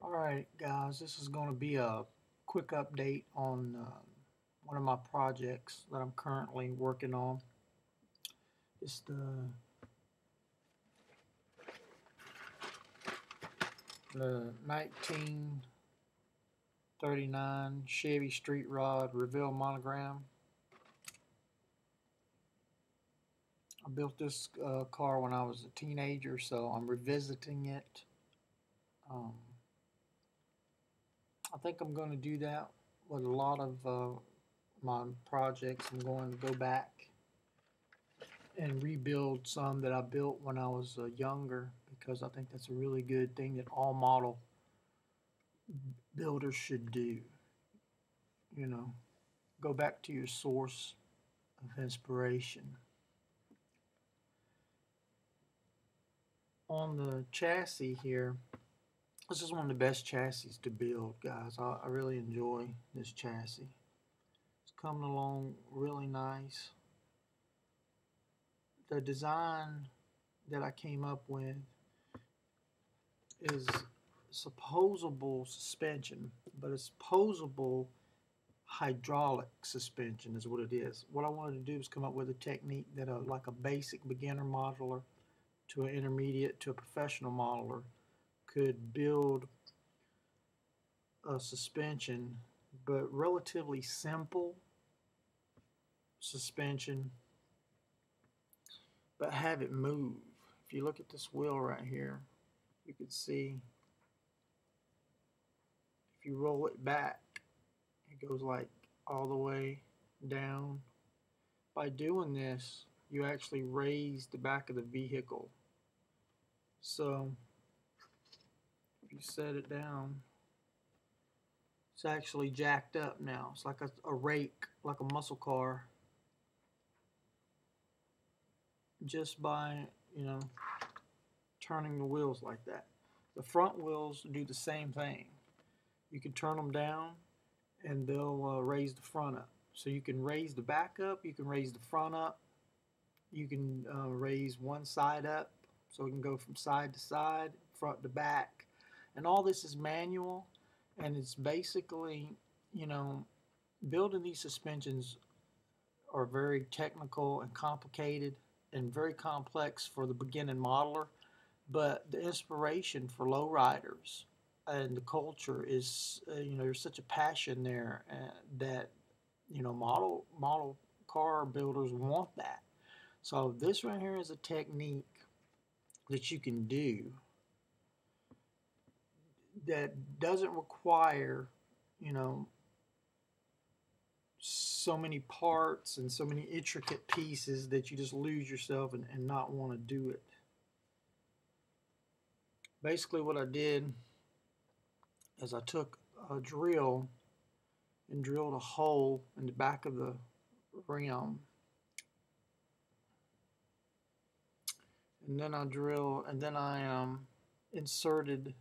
Alright guys, this is going to be a quick update on one of my projects that I'm currently working on. It's the 1939 Chevy Street Rod Reveal Monogram. I built this car when I was a teenager, so I'm revisiting it. I think I'm going to do that with a lot of my projects. I'm going to go back and rebuild some that I built when I was younger, because I think that's a really good thing that all model builders should do. You know, go back to your source of inspiration. On the chassis here, this is one of the best chassis to build, guys. I really enjoy this chassis. It's coming along really nice. The design that I came up with is poseable suspension, but it's poseable hydraulic suspension is what it is. What I wanted to do is come up with a technique that like a basic beginner modeler to an intermediate to a professional modeler could build a suspension, but relatively simple suspension, but have it move. If you look at this wheel right here, you can see if you roll it back, it goes like all the way down. By doing this, you actually raise the back of the vehicle. So if you set it down, it's actually jacked up now. It's like a rake, like a muscle car, just by, turning the wheels like that. The front wheels do the same thing. You can turn them down and they'll raise the front up. So you can raise the back up, you can raise the front up, you can raise one side up, so it can go from side to side, front to back. And all this is manual, and it's basically, building these suspensions are very technical and complicated and very complex for the beginning modeler. But the inspiration for lowriders and the culture is, there's such a passion there that, model car builders want that. So this right here is a technique that you can do that doesn't require, so many parts and so many intricate pieces that you just lose yourself and not want to do it. Basically what I did is I took a drill and drilled a hole in the back of the rim, and then I inserted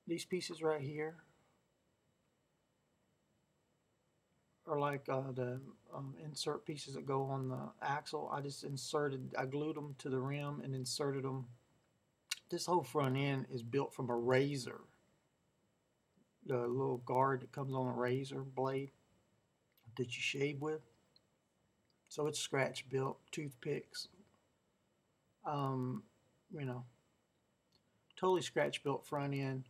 these pieces right here are like the insert pieces that go on the axle. I glued them to the rim and inserted them. This whole front end is built from a razor, the little guard that comes on a razor blade that you shave with. So it's scratch built, toothpicks, totally scratch built front end.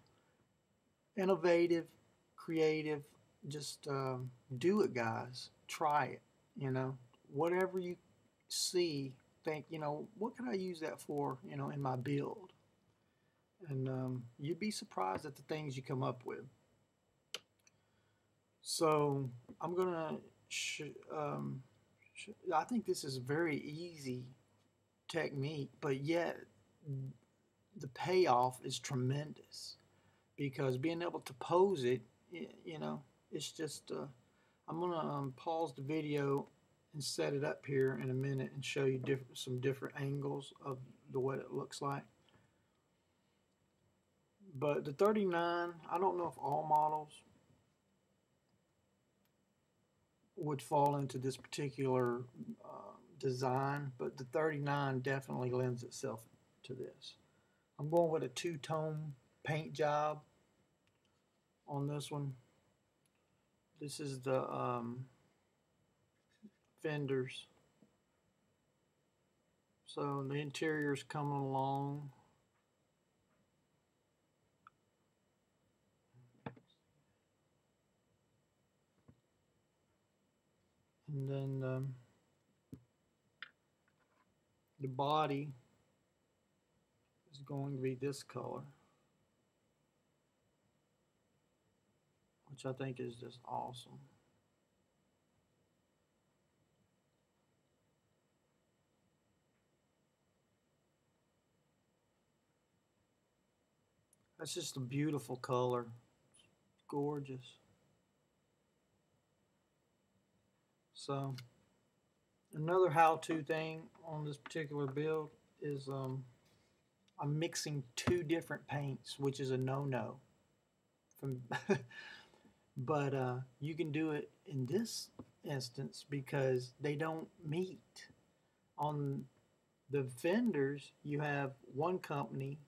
Innovative, creative, just do it, guys. Try it. Whatever you see, think, what can I use that for, in my build? And you'd be surprised at the things you come up with. So I'm gonna I think this is a very easy technique, but yet the payoff is tremendous, because being able to pose it, it's just I'm gonna pause the video and set it up here in a minute and show you some different angles of what it looks like. But the 39, I don't know if all models would fall into this particular design, but the 39 definitely lends itself to this. I'm going with a two-tone paint job on this one. This is the fenders. So the interior's coming along. And then the body is going to be this color, which I think is just awesome. That's just a beautiful color. It's gorgeous. So another how-to thing on this particular build is I'm mixing two different paints, which is a no-no. But you can do it in this instance because they don't meet. On the fenders, you have one company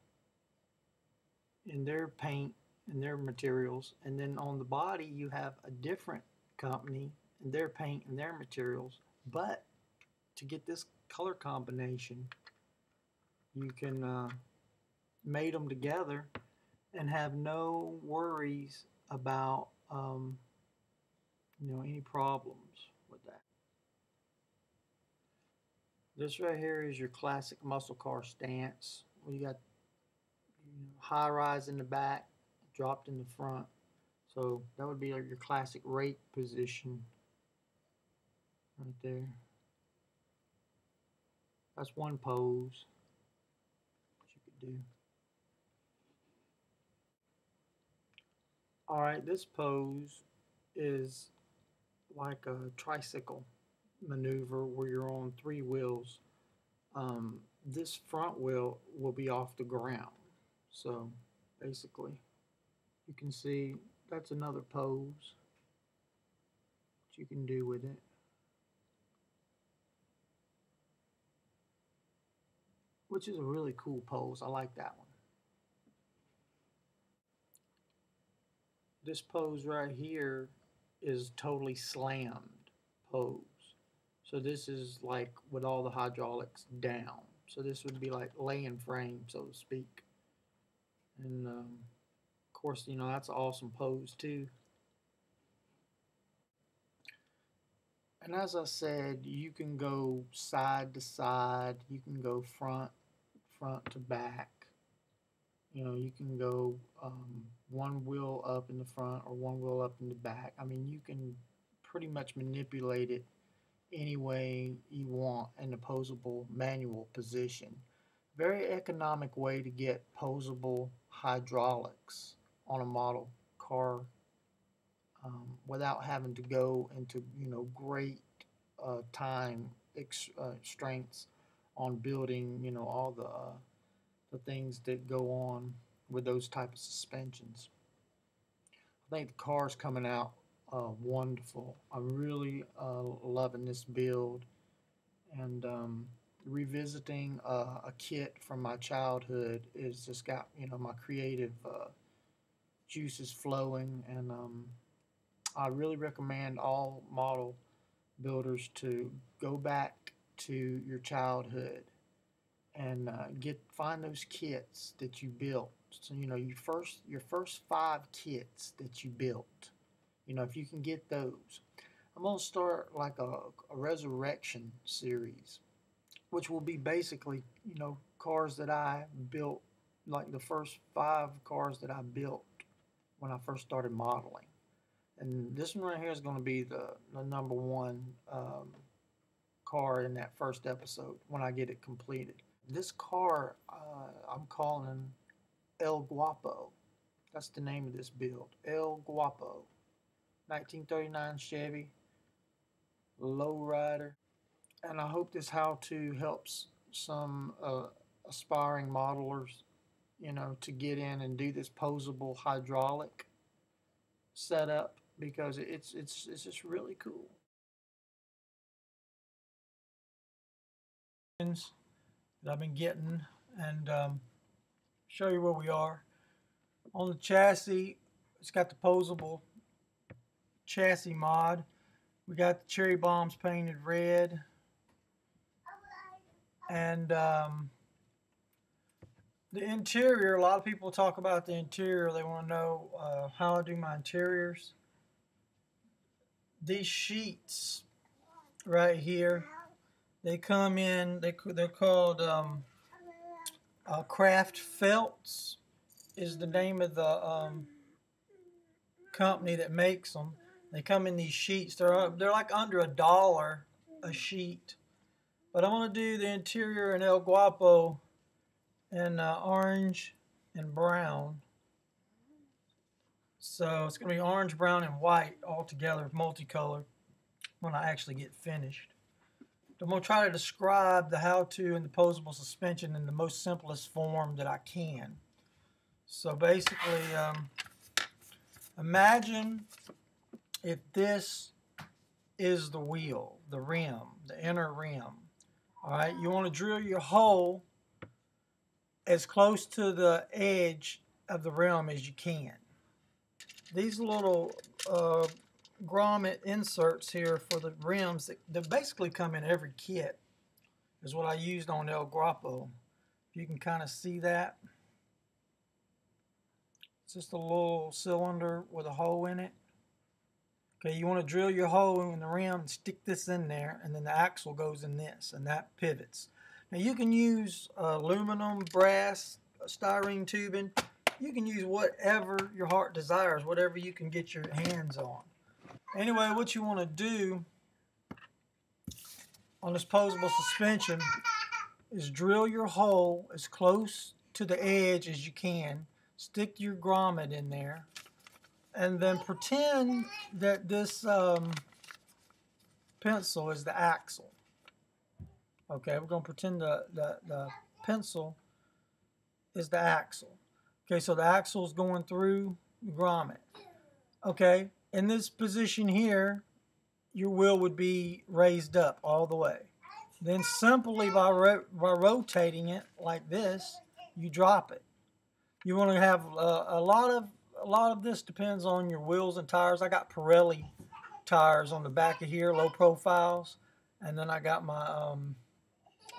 in their paint and their materials, and then on the body you have a different company in their paint and their materials. But to get this color combination, you can mate them together and have no worries about any problems with that. This right here is your classic muscle car stance. Where you got high rise in the back, dropped in the front. So that would be like your classic rake position right there. That's one pose that you could do. Alright, this pose is like a tricycle maneuver where you're on three wheels. This front wheel will be off the ground. So basically, you can see that's another pose that you can do with it. Which is a really cool pose. I like that one. This pose right here is totally slammed pose. So this is like with all the hydraulics down. So this would be like laying frame, so to speak. And of course, that's an awesome pose too. And as I said, you can go side to side. You can go front to back. You can go one wheel up in the front or one wheel up in the back. I mean, you can pretty much manipulate it any way you want in the poseable manual position. Very economic way to get poseable hydraulics on a model car without having to go into great time strengths on building all the things that go on with those type of suspensions. I think the car's coming out wonderful. I'm really loving this build, and revisiting a kit from my childhood is just got my creative juices flowing, and I really recommend all model builders to go back to your childhood and find those kits that you built. So your first 5 kits that you built. If you can get those. I'm gonna start like a resurrection series, which will be basically cars that I built, like the first 5 cars that I built when I first started modeling. And this one right here is going to be the number 1 car in that first episode when I get it completed. This car I'm calling El Guapo. That's the name of this build. El Guapo. 1939 Chevy. Lowrider. And I hope this how-to helps some aspiring modelers, to get in and do this poseable hydraulic setup, because it's just really cool. that I've been getting, and show you where we are. On the chassis, it's got the poseable chassis mod. We got the cherry bombs painted red, and the interior, a lot of people talk about the interior. They want to know how I do my interiors. These sheets right here, they come in, they're called Craft Felts is the name of the company that makes them. They come in these sheets. They're like under $1 a sheet. But I'm going to do the interior in El Guapo in orange and brown. So it's going to be orange, brown, and white all together, multicolored, when I actually get finished. I'm going to try to describe the how-to and the poseable suspension in the most simplest form that I can. So basically, imagine if this is the wheel, the rim, the inner rim. All right, you want to drill your hole as close to the edge of the rim as you can. These little grommet inserts here for the rims that basically come in every kit is what I used on El Guapo. You can kind of see that. It's just a little cylinder with a hole in it. Okay, you want to drill your hole in the rim and stick this in there, and then the axle goes in this, and that pivots. Now you can use aluminum, brass, styrene tubing. You can use whatever your heart desires, whatever you can get your hands on. Anyway, what you want to do on this poseable suspension is drill your hole as close to the edge as you can. Stick your grommet in there, and then pretend that this pencil is the axle. Okay, we're going to pretend the pencil is the axle. Okay, so the axle is going through the grommet. Okay, in this position here, your wheel would be raised up all the way. Then simply by rotating it like this, you drop it. You want to have a lot of this depends on your wheels and tires. I got Pirelli tires on the back of here, low profiles, and then I got my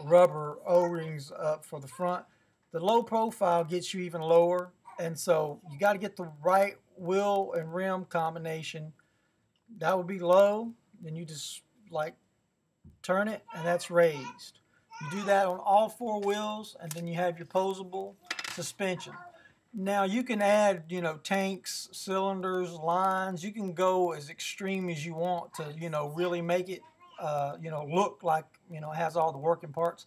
rubber O-rings up for the front. The low profile gets you even lower, and so you got to get the right wheel and rim combination. That would be low, then you just like turn it, and that's raised. You do that on all four wheels, and then you have your poseable suspension. Now you can add, you know, tanks, cylinders, lines. You can go as extreme as you want to, you know, really make it, you know, look like, you know, it has all the working parts.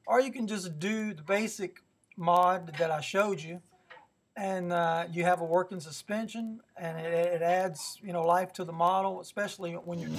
Or you can just do the basic mod that I showed you, and you have a working suspension, and it adds, you know, life to the model, especially when you're